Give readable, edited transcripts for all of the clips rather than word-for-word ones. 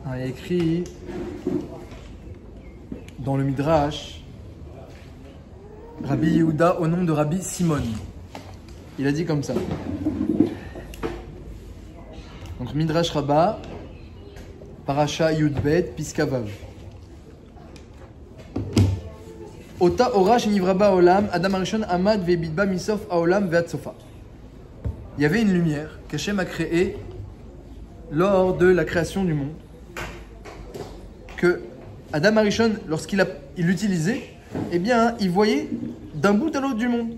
Il y a écrit dans le Midrash, Rabbi Yehuda au nom de Rabbi Simon. Il a dit comme ça. Donc Midrash Rabbah, Parasha Yudbet, Piskavav. Ota Orash Nivraba Olam, Adam Arishon Amad Vebidba Misof Aolam Veatsofa. Il y avait une lumière qu'Hachem a créée lors de la création du monde. Que Adam Arishon, lorsqu'il l'utilisait, eh bien, il voyait d'un bout à l'autre du monde.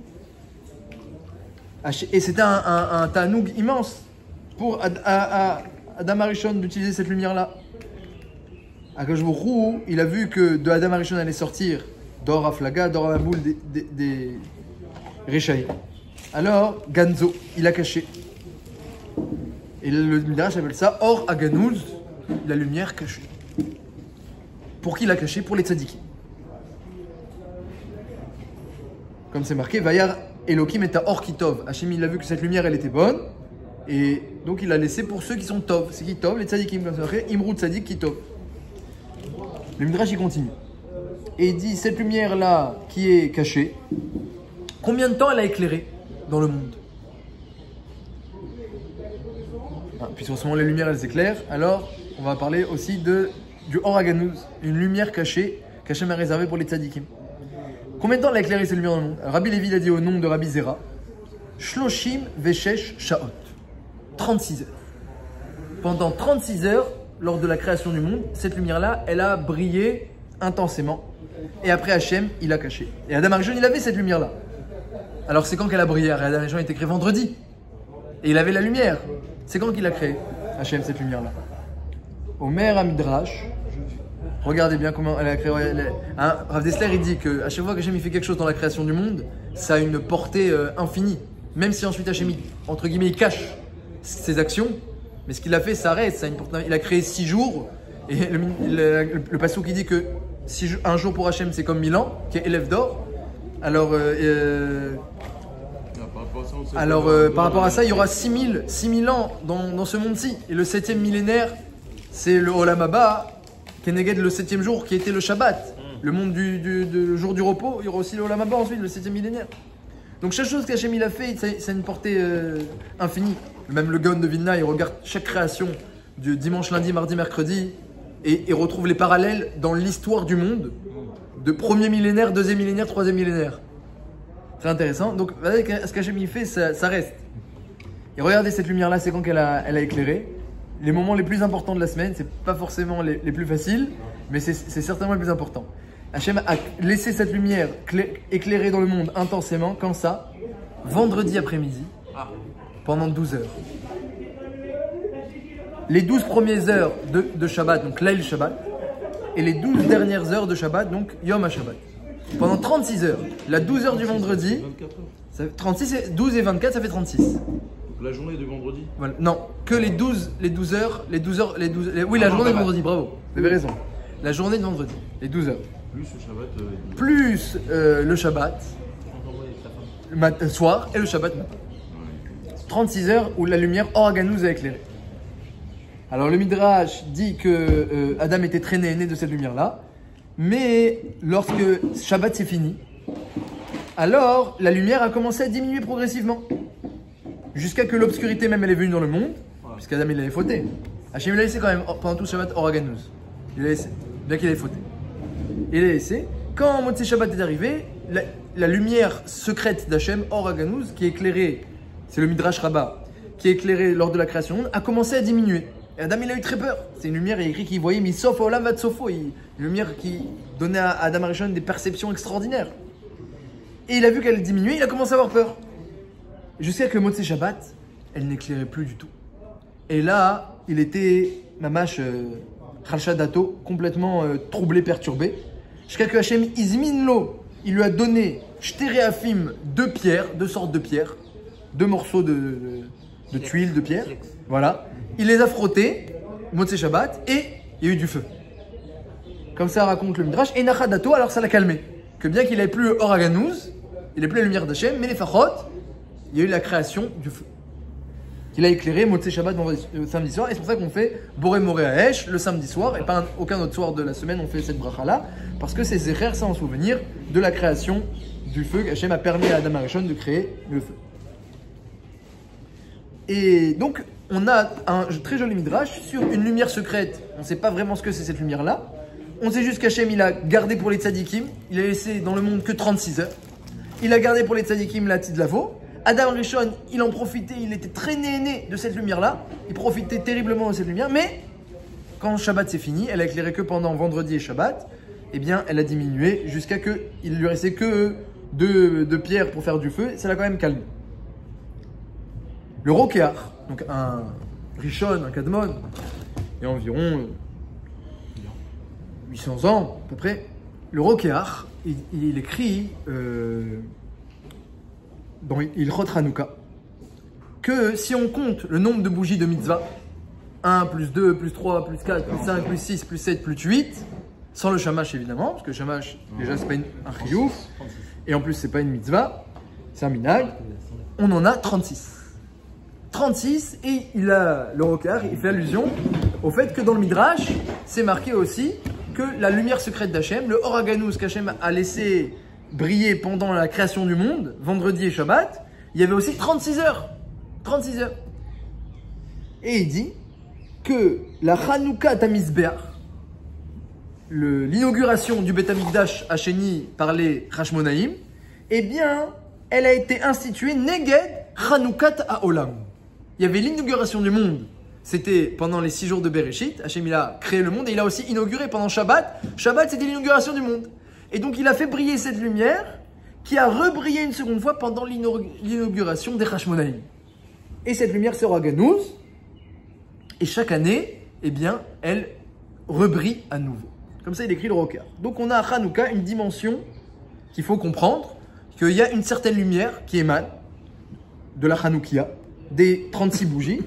Et c'était un tanoug immense pour Adam Arishon d'utiliser cette lumière-là. Akadosh Baruch Hu, il a vu que de Adam Arishon allait sortir d'or Aflaga, d'or Amaboul, des Réchaï. Alors, Ganzo, il a caché. Et le Midrash appelle ça Or Aganouz, la lumière cachée. Pour qui l'a caché? Pour les tzadikim. Comme c'est marqué, Vayar Elohim et Or Kitov. Hachem, il a vu que cette lumière, elle était bonne. Et donc, il l'a laissé pour ceux qui sont Tov. C'est qui Tov? Les tzadikim. Comme c'est marqué, Imrou Tzadik Kitov. Le Midrash, il continue. Et il dit, cette lumière-là, qui est cachée, combien de temps elle a éclairé dans le monde? Puisqu'en ce moment, les lumières, elles éclairent, alors on va parler aussi du Or Aganouz, une lumière cachée, qu'Hachem a réservée pour les tzadikim. Combien de temps elle a éclairé cette lumière dans le monde? Rabbi Lévi l'a dit au nom de Rabbi Zera, Shloshim Veshesh Shaot, 36 heures. Pendant 36 heures, lors de la création du monde, cette lumière-là, elle a brillé intensément. Et après Hachem, il a caché. Et Adam Arishon, il avait cette lumière-là. Alors c'est quand qu'elle a brillé? Adam Arishon a été créé vendredi. Et il avait la lumière. C'est quand qu'il a créé Hachem cette lumière-là? Omer Amidrash. Regardez bien comment elle a créé. Rav Dessler, il dit qu'à chaque fois qu'Hachem il fait quelque chose dans la création du monde, ça a une portée infinie. Même si ensuite Hachem, entre guillemets, il cache ses actions. Mais ce qu'il a fait, ça reste. Ça a une portée. Il a créé 6 jours. Et le passage qui dit que un jour pour Hachem, c'est comme 1000 ans, qui est élève d'or. Alors, par rapport à ça, il y aura 6000 ans dans ce monde-ci. Et le 7e millénaire, c'est le Olam Haba, Keneged le 7e jour, qui était le Shabbat. Le monde du jour du repos, il y aura aussi le Olam Haba ensuite, le 7e millénaire. Donc chaque chose qu'Hachem il a fait, ça a une portée infinie. Même le Gaon de Vilna, il regarde chaque création du dimanche, lundi, mardi, mercredi, et retrouve les parallèles dans l'histoire du monde, de 1er millénaire, 2e millénaire, 3e millénaire. Très intéressant. Donc, ce qu'Hachem il fait, ça reste. Et regardez cette lumière-là, c'est quand elle a éclairé. Les moments les plus importants de la semaine, c'est pas forcément les plus faciles, mais c'est certainement les plus importants. Hachem a laissé cette lumière éclairer dans le monde intensément, quand ça? Vendredi après-midi, pendant 12 heures. Les 12 premières heures de Shabbat, donc Laïl Shabbat, et les 12 dernières heures de Shabbat, donc Yom HaShabbat. Pendant 36 heures. La 12 heures du vendredi, 24 heures. Ça fait 36, 12 et 24, ça fait 36. Donc la journée de vendredi? Voilà. Non, que les 12 heures, oui, la journée de vendredi, bravo, vous avez raison. La journée de vendredi, les 12 heures. Plus le Shabbat. Plus le Shabbat, le soir, et le Shabbat matin. 36 heures où la lumière Or Aganouz a éclairé. Alors le Midrash dit que Adam était très né de cette lumière-là, mais lorsque Shabbat s'est fini, alors la lumière a commencé à diminuer progressivement, jusqu'à que l'obscurité même elle est venue dans le monde, puisqu'Adam il avait fauté. Hachem il a laissé quand même pendant tout Shabbat Or Aganouz. Il a laissé, bien qu'il ait fauté. Il a laissé. Quand Motzei Shabbat est arrivé, la lumière secrète d'Hachem, Or Aganouz, qui est éclairée, c'est le Midrash Rabbah, qui est éclairé lors de la création du monde, a commencé à diminuer. Et Adam il a eu très peur. C'est une lumière, il est écrit qu'il voyait Misof Olam Vatsofo, une lumière qui donnait à Adam Arishon des perceptions extraordinaires. Et il a vu qu'elle diminuait, il a commencé à avoir peur. Jusqu'à que Motzei Shabbat, elle n'éclairait plus du tout. Et là, il était, mamash, Dato, complètement troublé, perturbé. Jusqu'à que Hachem Izminlo, il lui a donné Shtéréafim, 2 pierres, 2 sortes de pierres, 2 morceaux de tuiles, de pierres. Voilà. Il les a frottés, Motzei Shabbat, et il y a eu du feu. Comme ça raconte le Midrash. Et Nachadato, alors ça l'a calmé. Que bien qu'il n'avait plus Or Aganouz, il n'avait plus la lumière d'Hachem, mais les Fachot, il y a eu la création du feu. qu'il a éclairé Motzei Shabbat samedi soir. Et c'est pour ça qu'on fait Boré Moré Haesh le samedi soir et pas aucun autre soir de la semaine on fait cette bracha là, parce que c'est Zecher, ça en souvenir de la création du feu qu'Hachem a permis à Adam Arishon de créer le feu. Et donc on a un très joli midrash sur une lumière secrète. On ne sait pas vraiment ce que c'est cette lumière là. On sait juste qu'Hachem il a gardé pour les tzadikim, il a laissé dans le monde que 36 heures. Il a gardé pour les tzadikim la Tidlavo. Adam Rishon, il en profitait, il était très né de cette lumière-là. Il profitait terriblement de cette lumière, mais quand Shabbat c'est fini, elle a éclairé que pendant vendredi et Shabbat, eh bien elle a diminué jusqu'à ce qu'il lui restait que deux pierres pour faire du feu, ça l'a quand même calmé. Le Rokeach, donc un Rishon, un Kadmon, il y a environ 800 ans à peu près, le Rokeach, il écrit dans Ilchot Hanouka que si on compte le nombre de bougies de mitzvah, 1, plus 2, plus 3, plus 4, plus 5, plus 6, plus 7, plus 8, sans le shamash évidemment, parce que le shamash, déjà c'est pas un chiyuv, et en plus c'est pas une mitzvah, c'est un minag, on en a 36. 36, et le Rokeach, il fait allusion au fait que dans le Midrash, c'est marqué aussi que la lumière secrète d'Hachem, le Or HaGanuz qu'Hachem a laissé briller pendant la création du monde, vendredi et Shabbat, il y avait aussi 36 heures. 36 heures. Et il dit que la Hanouka Tamizbeach, l'inauguration du Beth Amikdash Hachéni par les Hashmonaïm, eh bien, elle a été instituée Neged Hanoukat Haolam. Il y avait l'inauguration du monde. C'était pendant les 6 jours de Bereshit. Hachem il a créé le monde et il a aussi inauguré pendant Shabbat. Shabbat, c'était l'inauguration du monde. Et donc, il a fait briller cette lumière qui a rebrillé une seconde fois pendant l'inauguration des Hashmonaïm. Et cette lumière, c'est Or HaGanuz. Et chaque année, eh bien, elle rebrille à nouveau. Comme ça, il écrit le Rokeach. Donc, on a à Hanouka une dimension qu'il faut comprendre, qu'il y a une certaine lumière qui émane de la Hanoukia, des 36 bougies.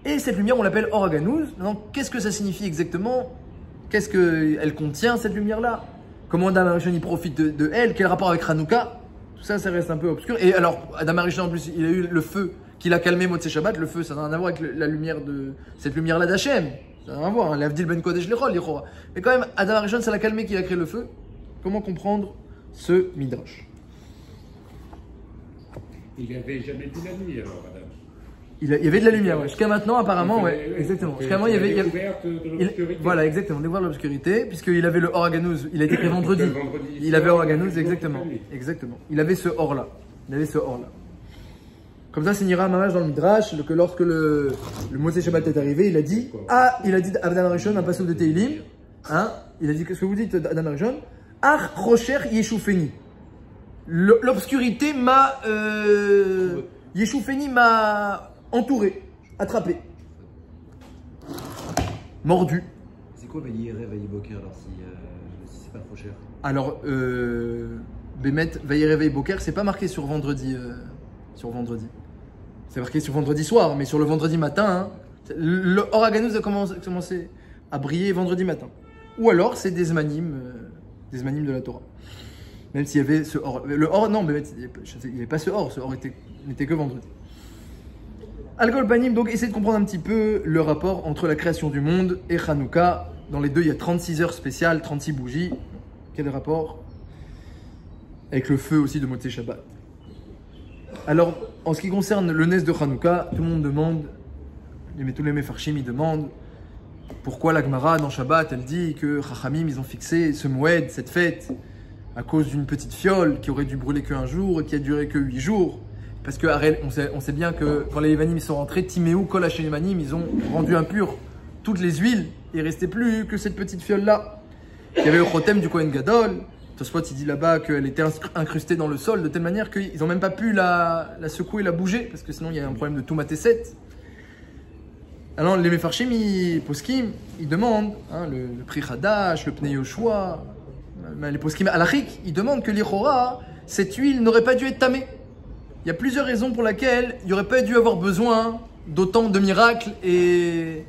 Et cette lumière, on l'appelle Or HaGanuz. Maintenant, qu'est-ce que ça signifie exactement? Qu'est-ce qu'elle contient, cette lumière-là? Comment Adam Arishon y profite de elle? Quel rapport avec Hanouka? Tout ça, ça reste un peu obscur. Et alors, Adam Arishon, en plus, il a eu le feu qu'il a calmé Motzei Shabbat. Le feu, ça n'a rien à voir avec la lumière de cette lumière-là d'Hachem. Ça n'a rien à voir. L'Avdil Ben Kodesh Lechol, l'Ichora. Mais quand même, Adam Arishon, ça l'a calmé qu'il a créé le feu. Comment comprendre ce midrash? Il n'avait jamais vu la nuit alors, Adam. Il y avait de la lumière, ouais. Jusqu'à maintenant, apparemment, ouais, exactement. Jusqu'à maintenant, il y avait. Découverte de l'obscurité. Voilà, exactement, découvert l'obscurité, puisqu'il avait le Or HaGanuz, il a été créé vendredi. Il avait Or HaGanuz, exactement. Exactement. Il avait ce Or-là. Il avait ce Or-là. Comme ça, c'est Nira Mamash dans le Midrash, que lorsque le Motzei Shabbat est arrivé, il a dit Adam Arishon, un passage de Teilim, hein, il a dit, qu'est-ce que vous dites, Adam Arishon? Ach Rocher Yeshufeni. L'obscurité m'a. Yeshufeni m'a entouré, attrapé, mordu. C'est quoi Vayireh Vayiboker alors si c'est pas trop cher? Alors, Bémet Vayireh Vayiboker, c'est pas marqué sur vendredi. C'est marqué sur vendredi soir, mais sur le vendredi matin, hein, le Or HaGanuz a commencé à briller vendredi matin. Ou alors, c'est des zmanim de la Torah. Même s'il y avait ce Or. Le Or, non, Bémet, il n'y avait pas ce Or n'était que vendredi. Al-Kol Panim, donc essayez de comprendre un petit peu le rapport entre la création du monde et Hanouka. Dans les deux, il y a 36 heures spéciales, 36 bougies. Quel rapport avec le feu aussi de Motzei Shabbat? Alors, en ce qui concerne le Nes de Hanouka, tout le monde demande, tous les Mefarshim, ils demandent pourquoi la Gemara dans Shabbat, elle dit que Chachamim, ils ont fixé ce Moed, cette fête, à cause d'une petite fiole qui aurait dû brûler qu'un jour et qui a duré que 8 jours. Parce que on sait bien que quand les Yevanim sont rentrés, Timéou, Kol Hashemanim, ils ont rendu impur toutes les huiles. Il ne restait plus que cette petite fiole-là. Il y avait le Chotem du Kohen Gadol. Tosfot, il dit là-bas qu'elle était incrustée dans le sol de telle manière qu'ils n'ont même pas pu la secouer, la bouger, parce que sinon il y a un problème de Toumateset. Alors les Mefarshim, Poskim, ils demandent, hein, le Pri Hadash, le Pnei Yoshua, les Poskim Alachik, ils demandent que l'Ichora, cette huile n'aurait pas dû être tamée. Il y a plusieurs raisons pour lesquelles il n'y aurait pas dû avoir besoin d'autant de miracles et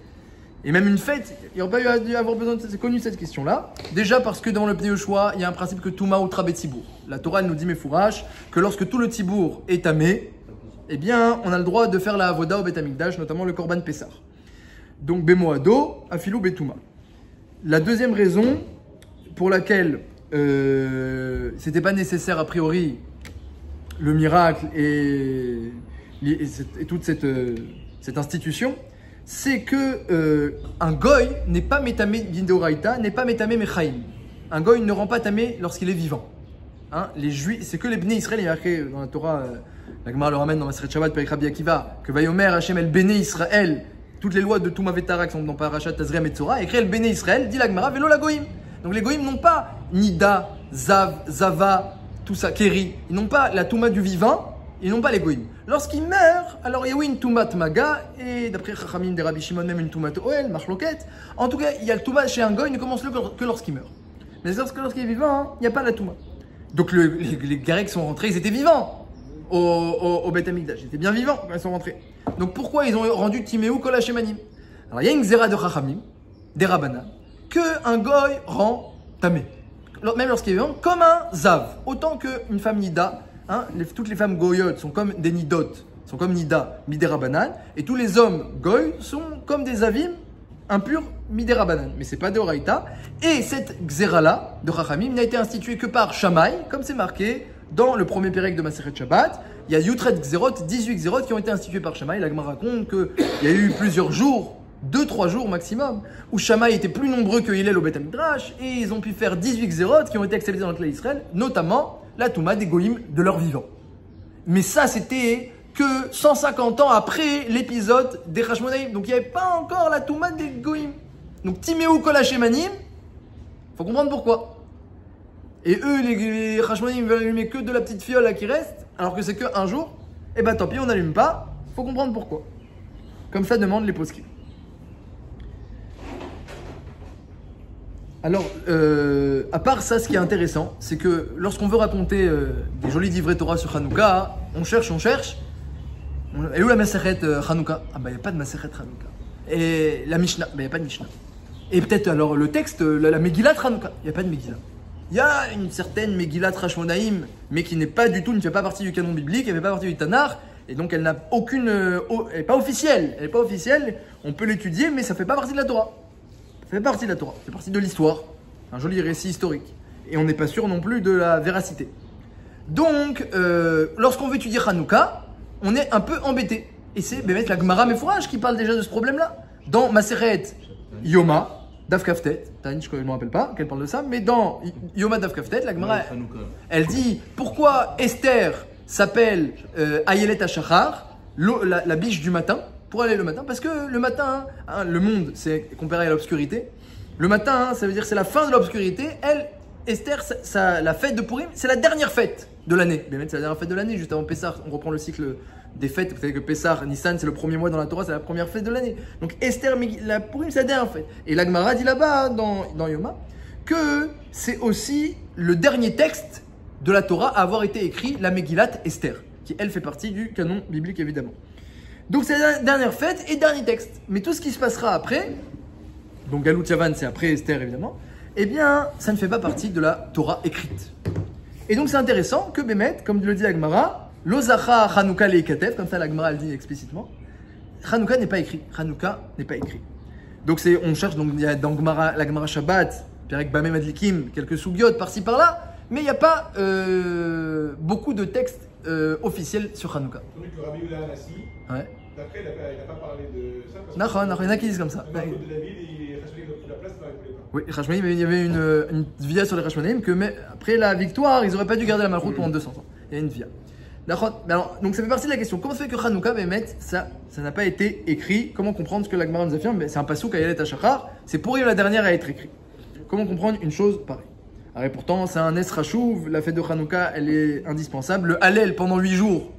même une fête. Il n'y aurait pas dû avoir besoin de... C'est connu cette question-là. Déjà parce que dans le Pnei Yoshua, il y a un principe que Touma ou Trabé Tzibour. La Torah elle nous dit, Mefourash, que lorsque tout le Tzibour est tamé, eh bien, on a le droit de faire la avoda au Beth Amikdash, notamment le Korban Pessah. Donc, Bemoado, Afilou Betouma. La deuxième raison pour laquelle c'était pas nécessaire a priori le miracle et toute cette institution, c'est que un goy n'est pas métamé d'indoraïta, n'est pas métamé mechaim. Un goy ne rend pas tamé lorsqu'il est vivant. Hein, les juifs, c'est que les Bnei Israël, il y a marqué dans la Torah, la Gemara le ramène dans Maseret Shabbat, Perek Rabbi Akiva, que Vayomer Hashem el Bnei Israël, toutes les lois de Touma Vetara qui sont dans Parashat Tazria Metzora, écrit el Bnei Israël, dit la Gemara, Velo la Goïm. Donc les Goïm n'ont pas Nida, Zav, Zava, tout ça, Keri, ils n'ont pas la Touma du vivant, ils n'ont pas les Goïm. Lorsqu'ils meurent, alors il y a oui une Toumat Maga, et d'après Chachamim de Rabbi Shimon, même une Toumat Oel, Marloket. En tout cas, il y a le Touma chez un Goï, ne commence que lorsqu'il meurt. Mais lorsqu'il est vivant, hein, il n'y a pas la Touma. Donc les Grecs sont rentrés, ils étaient vivants au Beth Amikdash, ils étaient bien vivants quand ils sont rentrés. Donc pourquoi ils ont rendu Timéou Kol Hashemanim? Alors il y a une Xéra de Chachamim, des Rabbanan, qu'un Goy rend tamé, même lorsqu'il est vivant, comme un Zav. Autant qu'une femme Nida, hein, toutes les femmes Goyotes sont comme des Nidot, sont comme Nida, Midé Rabbanan, et tous les hommes Goy sont comme des Zavim, impurs, Midé Rabbanan. Mais c'est pas de Oraïta. Et cette Xéra-là, de Chachamim, n'a été instituée que par Shammai, comme c'est marqué dans le premier pérec de Maseret Shabbat. Il y a Yutret Xérot, 18 Xérot qui ont été institués par Shammai. La Gemara raconte qu'il y a eu plusieurs jours, 2-3 jours maximum, où Shammai était plus nombreux que Hillel au Beth Midrash, et ils ont pu faire 18 Xérot qui ont été acceptés dans le clan d'Israël, notamment la Touma des Goïm de leur vivant. Mais ça, c'était que 150 ans après l'épisode des Hashmonaïm. Donc il n'y avait pas encore la Touma des Goïm. Donc Timéou Kol Hashemanim, faut comprendre pourquoi. Et eux, les Hashmonaïm veulent allumer que de la petite fiole là qui reste, alors que c'est que un jour. Et ben tant pis, on n'allume pas. Faut comprendre pourquoi. Comme ça demandent les poskim. Alors, à part ça, ce qui est intéressant, c'est que lorsqu'on veut raconter des jolis livrets Torah sur Hanouka, on cherche. Et où la Maseret Hanouka? Ah bah il n'y a pas de Maseret Hanouka. Et la Mishnah? Bah il n'y a pas de Mishnah. Et peut-être alors le texte, la Megillat Hanouka? Il n'y a pas de Megillah. Il y a une certaine Megillat Hashmonaïm, mais qui n'est pas du tout, ne fait pas partie du canon biblique, elle ne fait pas partie du Tanakh, et donc elle n'a aucune, elle n'est pas officielle. Elle n'est pas officielle, on peut l'étudier, mais ça ne fait pas partie de la Torah. Ça fait partie de la Torah, ça fait partie de l'histoire, un joli récit historique. Et on n'est pas sûr non plus de la véracité. Donc, lorsqu'on veut étudier Hanouka, on est un peu embêté. Et c'est la Gemara Mefourage qui parle déjà de ce problème-là. Dans Maseret Yoma, Daf Kaftet, je ne me rappelle pas qu'elle parle de ça, mais dans Yoma Daf Kaftet, la Gemara, elle dit pourquoi Esther s'appelle Ayelet HaShachar, la biche du matin. Pour aller le matin, parce que le matin, hein, le monde, c'est comparé à l'obscurité. Le matin, hein, ça veut dire c'est la fin de l'obscurité. Elle, Esther, la fête de Purim, c'est la dernière fête de l'année. Bien, c'est la dernière fête de l'année, juste avant Pessah. On reprend le cycle des fêtes. Vous savez que Pessah, Nissan, c'est le premier mois dans la Torah, c'est la première fête de l'année. Donc Esther, la Purim, c'est la dernière fête. Et la Gemara dit là-bas, dans Yoma, que c'est aussi le dernier texte de la Torah à avoir été écrit, la Megillat Esther, qui elle fait partie du canon biblique évidemment. Donc c'est la dernière fête et dernier texte. Mais tout ce qui se passera après, donc Galut Yavan c'est après Esther évidemment, eh bien ça ne fait pas partie de la Torah écrite. Et donc c'est intéressant que Bémet, comme le dit la Gemara, Lozacha Hanouka Leikatev, comme ça la Gemara le dit explicitement, Hanouka n'est pas écrit. Hanouka n'est pas écrit. Donc on cherche, donc il y a dans la Gemara Shabbat, Perek Bameh Madlikim, quelques sougiotes par-ci par-là, mais il n'y a pas beaucoup de textes officiels sur Hanouka. Ouais. D'après, il n'a pas parlé de ça. Il y en a qui disent comme ça. De la ville, et Hashmonaïm a pris la place, il n'arrivait pas. Oui, Hashmonaïm, il y avait une via sur les Hashmonaïm que après la victoire, ils n'auraient pas dû garder la Malchoute pendant 200 ans. Il y a une via. Donc ça fait partie de la question. Comment ça fait que Hanouka, ça n'a pas été écrit? Comment comprendre ce que la Gemara nous affirme? C'est un passouk à Ayelet HaShachar. C'est pour la dernière à être écrit. Comment comprendre une chose pareille? Alors, et pourtant, c'est un Es Rachouv. La fête de Hanouka, elle est indispensable. Le Hallel pendant 8 jours,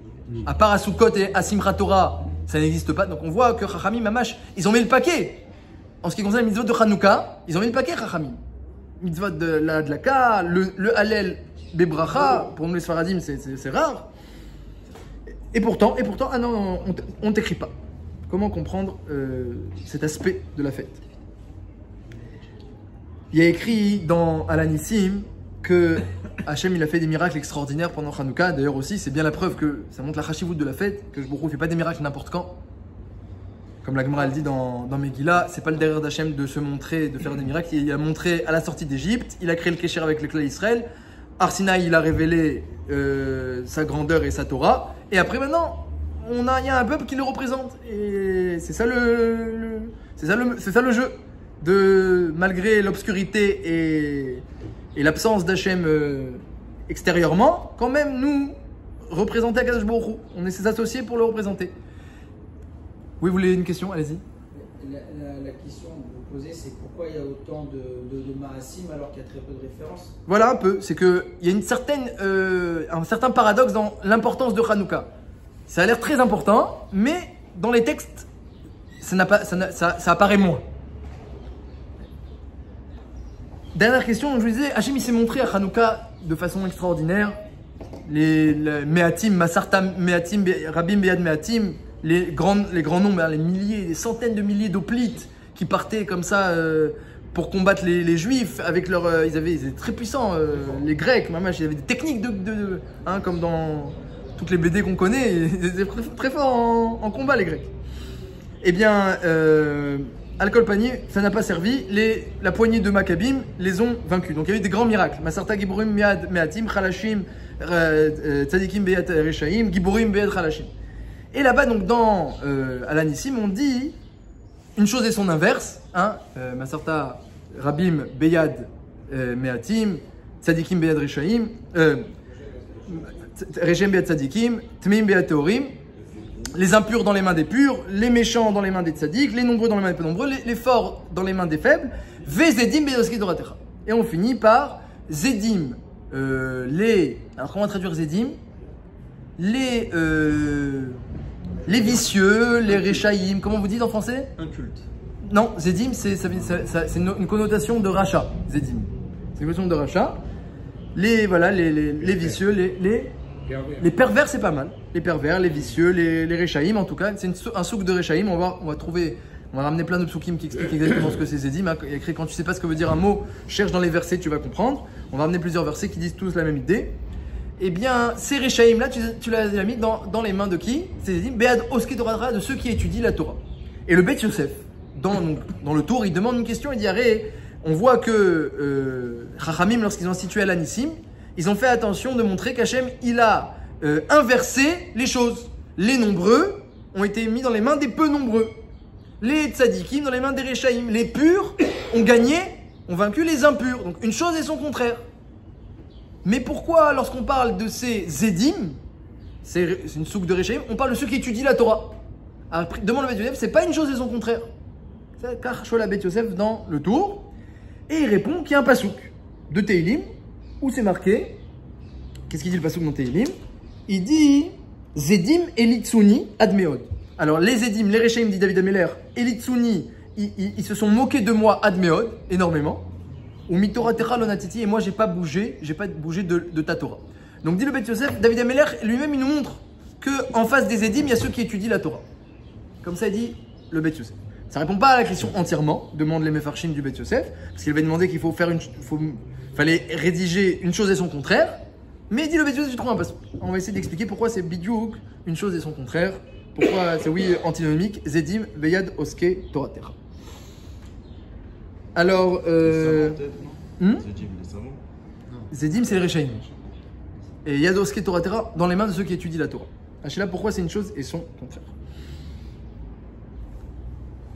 à part à Sukkot et à Simchat Torah, ça n'existe pas. Donc on voit que Chachamim, Mamash, ils ont mis le paquet. En ce qui concerne les mitzvot de Hanouka, ils ont mis le paquet, Chachamim. Mitzvot de la Dlaka, le Hallel, Bebracha, pour nous les Sfaradim, c'est rare. Et pourtant, ah non, on t'écrit pas. Comment comprendre cet aspect de la fête? Il y a écrit dans Alanissim que Hachem il a fait des miracles extraordinaires pendant Hanouka. D'ailleurs aussi, c'est bien la preuve que ça montre la chashivut de la fête, que Baruch Hu ne fait pas des miracles n'importe quand. Comme la Gemara elle dit dans Megillah, c'est pas le derrière d'Hachem de se montrer, de faire des miracles. Il a montré à la sortie d'Égypte, il a créé le Kécher avec le clan Israël. Arsinaï, il a révélé sa grandeur et sa Torah. Et après maintenant, il y a un peuple qui le représente. Et c'est ça c'est ça le jeu. Malgré l'obscurité et l'absence d'Hachem extérieurement, quand même nous représenter Akadosh Baruch Hu. On est ses associés pour le représenter. Oui, vous voulez une question? Allez-y. La question que vous posez, c'est pourquoi il y a autant de Maasim alors qu'il y a très peu de références? Voilà un peu, c'est qu'il y a un certain paradoxe dans l'importance de Hanouka. Ça a l'air très important, mais dans les textes, ça apparaît moins. Dernière question, je vous disais, Hachem il s'est montré à Hanouka de façon extraordinaire. Les Meatim, Masartam Meatim, Rabim Beyad Meatim, les grands nombres, les milliers, les centaines de milliers d'oplites qui partaient comme ça pour combattre les Juifs avec leur, ils étaient très puissants, les Grecs, il y avait des techniques comme dans toutes les BD qu'on connaît, ils étaient très forts en combat les Grecs. Eh bien, Alcool Panier, ça n'a pas servi, la poignée de Maccabim les ont vaincus. Donc il y a eu des grands miracles. Masarta Giburim Meatim, Chalashim, Tzadikim Beyat Reshaim, Giburim Beyat Chalashim. Et là-bas, donc dans Alanissim, on dit une chose et son inverse. Masarta Rabim Beyad Meatim, Tzadikim Beyad Reshaim, Reshaim Beyad Tzadikim, Tmeim Beyad Teorim. Les impurs dans les mains des purs, les méchants dans les mains des tzadiks, les nombreux dans les mains des peu nombreux, les forts dans les mains des faibles. Vezedim Beyoski Doratecha. Et on finit par Zedim, alors comment traduire Zedim? Les vicieux, les Rechaïm, comment vous dites en français? Inculte. Non, Zedim, c'est une connotation de rachat. Zedim. C'est une connotation de rachat. Les vicieux, les pervers, c'est pas mal. Les pervers, les vicieux, les Rechaïm, en tout cas. C'est un souk de Rechaïm. On va ramener plein de psukim qui expliquent exactement ce que c'est Zedim. Il y a écrit quand tu sais pas ce que veut dire un mot, cherche dans les versets, tu vas comprendre. On va ramener plusieurs versets qui disent tous la même idée. Eh bien, ces Rechaïm là, tu l'as mis dans les mains de qui? C'est Zedim, Bead Oski Torah, de ceux qui étudient la Torah. Et le Beth Yosef, dans le tour, il demande une question, il dit Arrête, on voit que Chachamim, lorsqu'ils ont institué Alanissim, ils ont fait attention de montrer qu'Hachem, il a inversé les choses. Les nombreux ont été mis dans les mains des peu nombreux. Les tzadikim dans les mains des rechaïm. Les purs ont gagné, ont vaincu les impurs. Donc une chose et son contraire. Mais pourquoi, lorsqu'on parle de ces zédim, c'est une souk de rechaïm, on parle de ceux qui étudient la Torah? Alors, demande le Beth Yosef, c'est pas une chose et son contraire. C'est car Shola Beth Yosef dans le tour. Et il répond qu'il y a un pasouk de Teilim où c'est marqué. Qu'est-ce qu'il dit le pasouk dans Teilim? Il dit Zedim Elitsuni Admeod. Alors les Zedim, les Rechaim, dit David Ameller, Elitsuni, ils se sont moqués de moi Admeod, énormément. Ou Mitora Techa Lonatiti, et moi j'ai pas bougé de ta Torah. Donc dit le Beth Yosef, David Ameller lui-même il nous montre qu'en face des Zedim, il y a ceux qui étudient la Torah. Comme ça il dit le Beth Yosef. Ça répond pas à la question entièrement, demande les Mefarshim du Beth Yosef, parce qu'il avait demandé qu'il fallait rédiger une chose et son contraire. Mais dit le Beth Yosef, tu trouves un passage. On va essayer d'expliquer pourquoi c'est bidiouk, une chose et son contraire. Pourquoi c'est oui antinomique, Zedim, Beyad, Oske, Torah Terra. Alors, Zedim, c'est les Rechaim. Et Yad, Oske, Torah Terra, dans les mains de ceux qui étudient la Torah. Hachela, pourquoi c'est une chose et son contraire.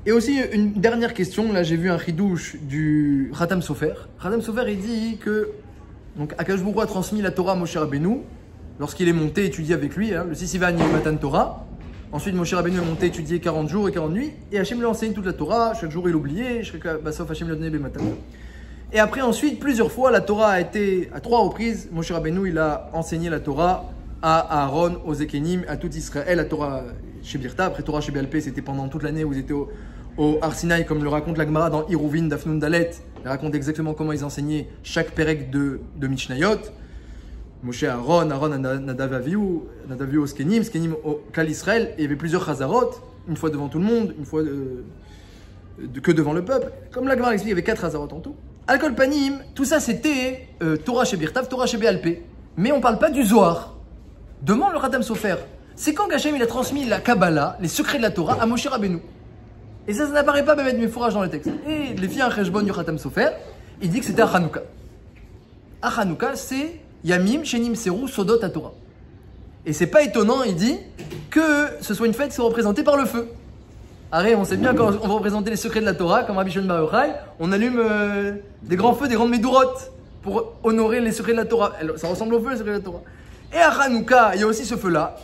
Et aussi, une dernière question. Là, j'ai vu un chidouche du Khatam Sofer. Khatam Sofer, il dit que donc Akadosh Baruch Hu a transmis la Torah à Moshe Rabbeinu lorsqu'il est monté étudier avec lui, le Sissivan Matan Torah. Ensuite, Moshe Rabbeinu est monté étudier 40 jours et 40 nuits. Et Hachem lui a enseigné toute la Torah. Chaque jour, il oubliait. Sauf Hachem lui a donné Bematan. Et après, ensuite, plusieurs fois, la Torah a été, à 3 reprises, Moshe Rabbeinu, il a enseigné la Torah à Aaron, aux Ekenim, à tout Israël, la Torah chez Birta. Après, Torah chez BLP, c'était pendant toute l'année où ils étaient au Arsinaï, comme le raconte la Gemara dans Iruvin, Dafnun Dalet. Il raconte exactement comment ils enseignaient chaque perek de Mishnayot. Moshe Aaron, Nadav Avihu au Skenim au Klal Israël. Et il y avait plusieurs Chazarot, une fois devant tout le monde, une fois que devant le peuple. Comme la Gemara explique, il y avait 4 Chazarot en tout. Alcool Panim, tout ça c'était Torah chez Birtav, Torah chez Béalpé. Mais on ne parle pas du Zohar. Demande le Khatam Sofer. C'est quand Hachem il a transmis la Kabbalah, les secrets de la Torah, à Moshe Rabbeinu. Et ça n'apparaît pas mettre mes fourrages dans le texte. Et les filles à Cheshbon du Khatam Sofer, il dit que c'était à Hanouka. À Hanouka, c'est Yamim, Shenim, Serou, Sodot, à Torah. Et c'est pas étonnant, il dit, que ce soit une fête qui soit représentée par le feu. Arrête, on sait bien quand on va représenter les secrets de la Torah, comme Rabbi Shimon Bar Yochai, on allume des grands feux, des grandes médourotes pour honorer les secrets de la Torah. Ça ressemble au feu, les secrets de la Torah. Et à Hanouka, il y a aussi ce feu-là.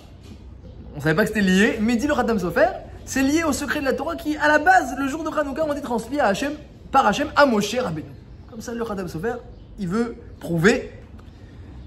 On savait pas que c'était lié, mais dit le Khatam Sofer, c'est lié au secret de la Torah qui, à la base, le jour de Hanouka, ont été transmis à Hachem, par Hachem à Moshe Rabbeinu. Comme ça, le Khatam Sofer, il veut prouver,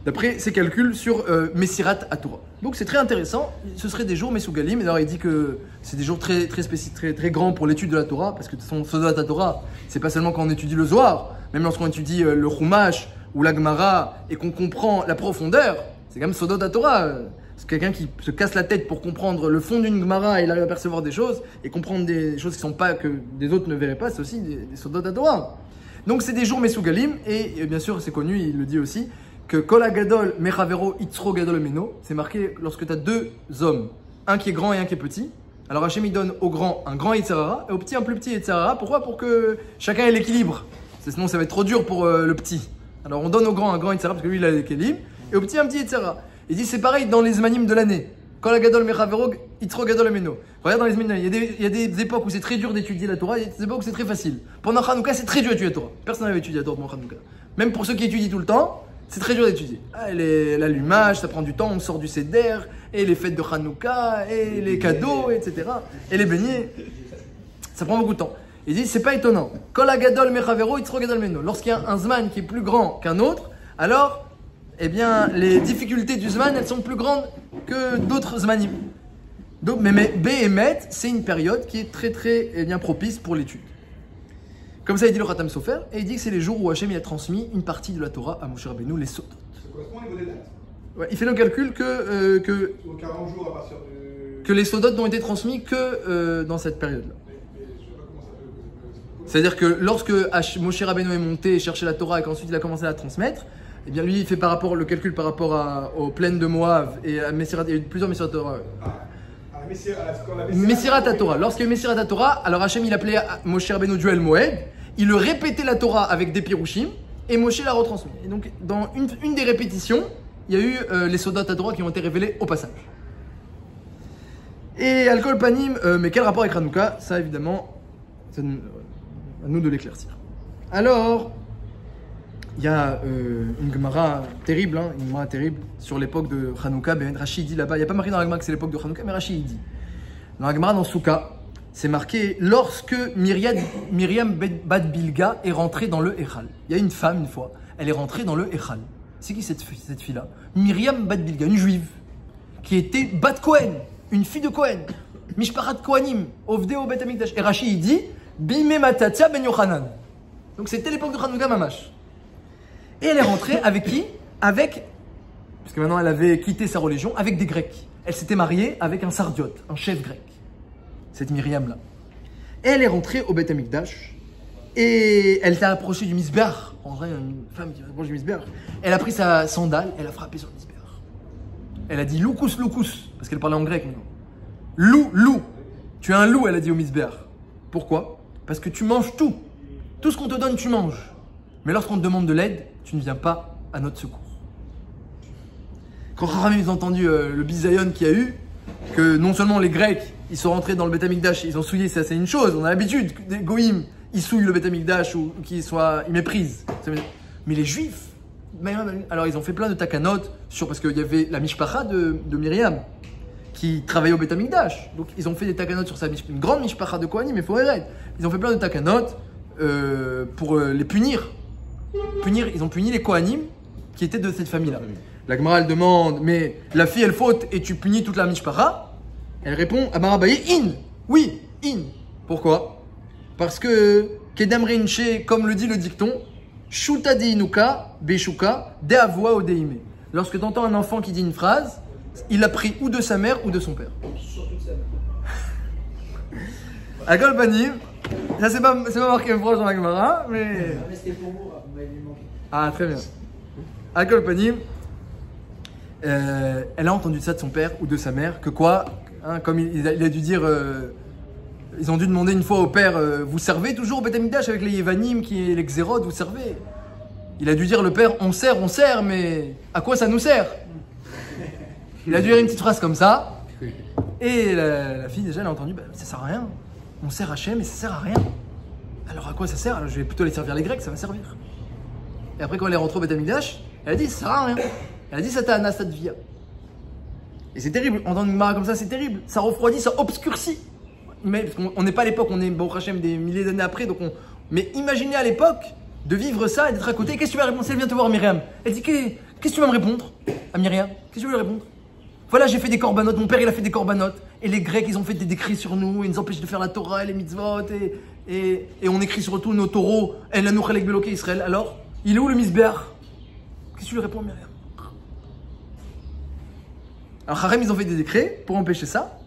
d'après ses calculs, sur Messirat à Torah. Donc c'est très intéressant. Ce serait des jours Mesougalim. Et alors il dit que c'est des jours très spécifiques, très grands pour l'étude de la Torah, parce que son Sodot à Torah, c'est pas seulement quand on étudie le Zohar, même lorsqu'on étudie le Chumash ou la Gemara et qu'on comprend la profondeur, c'est quand même Sodot à Torah. C'est quelqu'un qui se casse la tête pour comprendre le fond d'une Gemara et il arrive à percevoir des choses et comprendre des choses qui sont pas que des autres ne verraient pas, c'est aussi des Sodot à Torah. Donc c'est des jours Mesougalim et bien sûr c'est connu, il le dit aussi, que Kol Hagadol Mechavero Itzro Gadol Meno, c'est marqué lorsque tu as deux hommes, un qui est grand et un qui est petit. Alors Hachem il donne au grand un grand Yetzirara et au petit un plus petit Yetzirara. Pourquoi? Pour que chacun ait l'équilibre. Sinon ça va être trop dur pour le petit. Alors on donne au grand un grand Yetzirara parce que lui il a l'équilibre et au petit un petit Yetzirara. Il dit c'est pareil dans les Zmanim de l'année. Kol Hagadol Mechavero Itzro Gadol Meno. Regarde dans les Zmanim, il y a des époques où c'est très dur d'étudier la Torah, il y a des époques où c'est très facile. Pendant Hanouka c'est très dur d'étudier la Torah. Personne n'avait étudié la Torah pendant Hanouka. Même pour ceux qui étudient tout le temps. C'est très dur d'étudier. L'allumage, ça prend du temps, on sort du Seder, et les fêtes de Hanouka, et les cadeaux, etc. Et les beignets. Ça prend beaucoup de temps. Il dit, c'est pas étonnant. Kol Hagadol Mechavero Itzro Gadol Meno. Lorsqu'il y a un Zman qui est plus grand qu'un autre, alors, eh bien, les difficultés du Zman, elles sont plus grandes que d'autres Zmanim. Donc, mais Behemet, c'est une période qui est très bien propice pour l'étude. Comme ça, il dit le Khatam Sofer, et il dit que c'est les jours où Hachem il a transmis une partie de la Torah à Moshe Rabbeinu, les Sodot. Ça correspond au niveau des dates. Ouais, il fait le calcul que Donc 40 jours à partir de. que les Sodot n'ont été transmis que dans cette période-là. Mais je sais pas comment ça peut. C'est-à-dire que lorsque Moshe Rabbeinu est monté et cherché la Torah et qu'ensuite il a commencé à la transmettre, eh bien lui il fait le calcul par rapport aux plaines de Moab et à Messirat, il y a eu plusieurs Messirat Torah. Messirat à Torah. Lorsqu'il y a eu Messirat à Torah, alors Hachem il appelait Moshe Rabbeinu Duel Moed, il le répétait la Torah avec des pirouchim et Moshe l'a retransmis. Et donc dans une des répétitions, il y a eu les Sodot à Torah qui ont été révélés au passage. Et Alcool Panim, mais quel rapport avec Hanouka? Ça évidemment, c'est à nous de l'éclaircir. Alors, il y a une Gemara terrible, sur l'époque de Hanouka. Ben Rashi dit là-bas, il n'y a pas marqué dans la Gemara que c'est l'époque de Hanouka, mais Rashi dit. Dans la Gemara, dans Souka, c'est marqué lorsque Myriam Bat Bilga est rentrée dans le Echal. Il y a une femme, une fois, elle est rentrée dans le Echal. C'est qui cette fille-là? Myriam Bat Bilga, une juive, qui était Bat Kohen, une fille de Kohen, Mishparat Kohanim, Ovdeo Bet Amikdash. Et Rashi, il dit, Bime Matatia Ben Yochanan. Donc c'était l'époque de Hanouka Mamash. Et elle est rentrée avec qui? Avec, parce que maintenant elle avait quitté sa religion, avec des Grecs. Elle s'était mariée avec un sardiote, un chef grec. Cette Myriam-là. Et elle est rentrée au Beth Amikdash et elle s'est approchée du Misbéach. En vrai, une femme qui s'approche du Misbéach. Elle a pris sa sandale, elle a frappé sur le Misbéach. Elle a dit Loukus, Loukus, parce qu'elle parlait en grec maintenant. Loup, loup. Tu es un loup, elle a dit au Misbéach. Pourquoi? Parce que tu manges tout. Tout ce qu'on te donne, tu manges. Mais lorsqu'on te demande de l'aide, tu ne viens pas à notre secours. Quand Rahamim a entendu le bisayon qu'il y a eu, que non seulement les Grecs, ils sont rentrés dans le Beth Amikdash, ils ont souillé, ça c'est une chose, on a l'habitude que des Goïm, ils souillent le Beth Amikdash ou qu'ils méprisent. Mais les Juifs, alors ils ont fait plein de takanot, parce qu'il y avait la mishpacha de Myriam, qui travaillait au Beth Amikdash. Donc ils ont fait des takanot sur une grande mishpacha de Kohanim, mais il faut arrêter. Ils ont fait plein de takanot pour les punir. Ils ont puni les Kohanim qui étaient de cette famille-là. La Gemara elle demande, mais la fille elle faute et tu punis toute la mishpacha? Elle répond, Amarabaye, in. Oui, in. Pourquoi? Parce que, Kedam Reinche, comme le dit le dicton, Shuta de Inuka, Beshuka, de Avua ou Deime. Lorsque tu entends un enfant qui dit une phrase, il l'a pris ou de sa mère ou de son père. Surtout de sa mère. À Golbanim, Ça, c'est pas marqué proche dans la Gemara, mais. Ah, mais c'était pour vous, vous m'avez manqué. Ah, très bien. À Kolpanim, elle a entendu ça de son père ou de sa mère, que quoi, hein, comme il a dû dire, ils ont dû demander une fois au père, vous servez toujours au Beth Amikdash avec les Yevanim, qui est les Xérot, vous servez. Il a dû dire le père, on sert, mais à quoi ça nous sert? Il a dû dire une petite phrase comme ça, et la fille déjà elle a entendu, bah, ça sert à rien, on sert Hachem et ça sert à rien. Alors à quoi ça sert? Alors, je vais plutôt aller servir les Grecs, ça va servir. Et après quand elle est rentrée au Beth Amikdash, elle a dit ça sert à rien. Elle a dit ça t'a anastatvia. Et c'est terrible, entendre une mara comme ça c'est terrible, ça refroidit, ça obscurcit. Mais parce qu'on n'est pas à l'époque, on est bon Hachem des milliers d'années après, donc mais imaginez à l'époque de vivre ça et d'être à côté. Qu'est-ce que tu vas répondre? Elle vient te voir Myriam. Elle dit qu'est-ce que tu vas me répondre à Myriam? Qu'est-ce que tu veux lui répondre? Voilà, j'ai fait des corbanotes, mon père il a fait des corbanotes. Et les Grecs ils ont fait des décrets sur nous, ils nous empêchent de faire la Torah et les mitzvot. Et on écrit sur tous nos taureaux. El Hanouch Alek Beloké Israël. Alors, il est où le misbéach? Qu'est-ce que tu lui réponds Myriam? Alors Harem ils ont fait des décrets pour empêcher ça,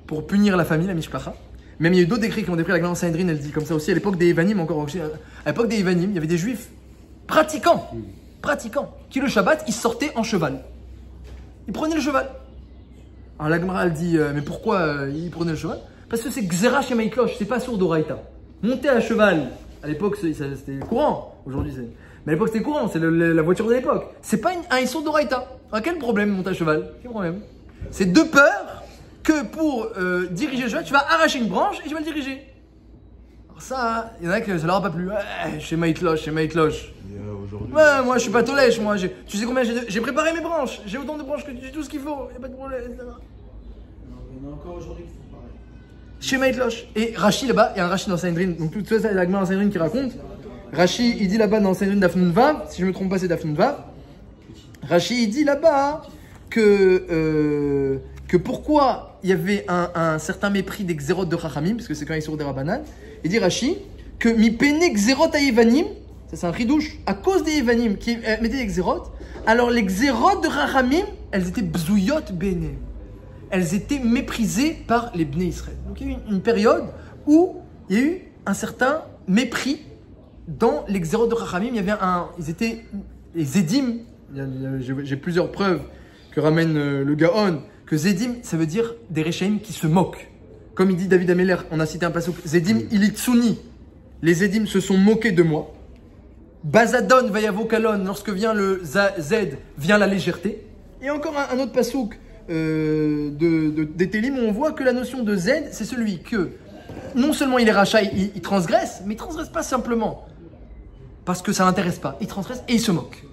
pour punir la famille, la Mishpacha. Même il y a eu d'autres décrets qui ont décrit, la Gemara Sanhedrin, elle dit comme ça aussi, à l'époque des Evanim, encore à l'époque des Evanim, il y avait des juifs pratiquants, qui le Shabbat, ils sortaient en cheval. Ils prenaient le cheval. Alors la Gemara, elle dit, mais pourquoi ils prenaient le cheval? Parce que c'est Xera chez Maïkloch, c'est pas sourd d'Oraïta. Monter à cheval, à l'époque c'était courant, aujourd'hui c'est. Mais à l'époque c'était courant, c'est la voiture de l'époque. C'est pas un issour d'Oraïta. Alors quel problème monter à cheval? Quel problème? C'est de peur que pour diriger le cheval, tu vas arracher une branche et tu vas le diriger. Alors ça, il y en a que ça leur a pas plu. Ouais, chez Maïtloche. Ouais, moi je suis pas tolèche, moi. Tu sais combien j'ai préparé mes branches. J'ai autant de branches que j'ai tout ce qu'il faut. Y a pas de problème. Il y en a encore aujourd'hui qui font pareil. Chez Maïtloche. Et Rashi là-bas, il y a un Rashi dans Sanhedrin. Donc tout ça, c'est la Gemara Sanhedrin qui raconte. Rashi, il dit là-bas dans Sanhedrin Dafnun Vav, si je me trompe pas, c'est Dafnun Vav. Rashi, il dit là-bas que pourquoi il y avait un certain mépris des Xérot de Chachamim, parce que c'est quand ils sont des Rabbanan. Il dit Rashi que mi pene Xérot à Yevanim, ça c'est un ridouche, à cause des Yevanim qui mettaient des Xérot, alors les Xérot de Chachamim, elles étaient bzouyot béné. Elles étaient méprisées par les Bnei Israël. Donc il y a eu une période où il y a eu un certain mépris dans les Xérot de Chachamim. Il y avait ils étaient les Zédim, j'ai plusieurs preuves que ramène le Gaon, que Zédim, ça veut dire des Réchaïm qui se moquent. Comme il dit David Ameller, on a cité un passage, Zédim ilitsuni, les Zédim se sont moqués de moi. Bazadon vayavo kalon, lorsque vient le Z, vient la légèreté. Et encore un autre pasouk des Télim où on voit que la notion de Z, c'est celui que non seulement il est rachat, il transgresse, mais il transgresse pas simplement parce que ça l'intéresse pas. Il transgresse et il se moque.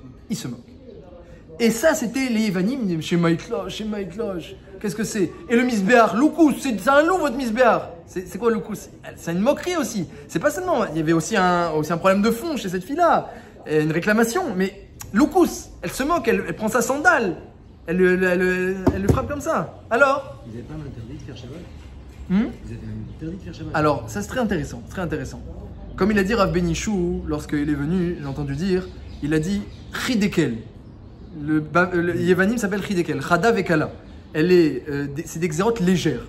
Et ça, c'était les Evanim, chez Maïtloche. Qu'est-ce que c'est? Et le misbéar, Loukous, c'est un loup votre misbéar. C'est quoi Loukous? C'est une moquerie aussi. C'est pas seulement, il y avait aussi un problème de fond chez cette fille-là, une réclamation. Mais Loukous, elle se moque, elle prend sa sandale, elle le frappe comme ça. Alors? Vous n'avez pas interdit de faire Shabbat? Vous avez interdit de faire Shabbat? Alors, ça c'est très intéressant, très intéressant. Comme il a dit Rav Benichou, lorsqu'il est venu, j'ai entendu dire, il a dit Chidekel. Le Yevanim s'appelle Chidekel, Chada Vekala. C'est des xérotes légères.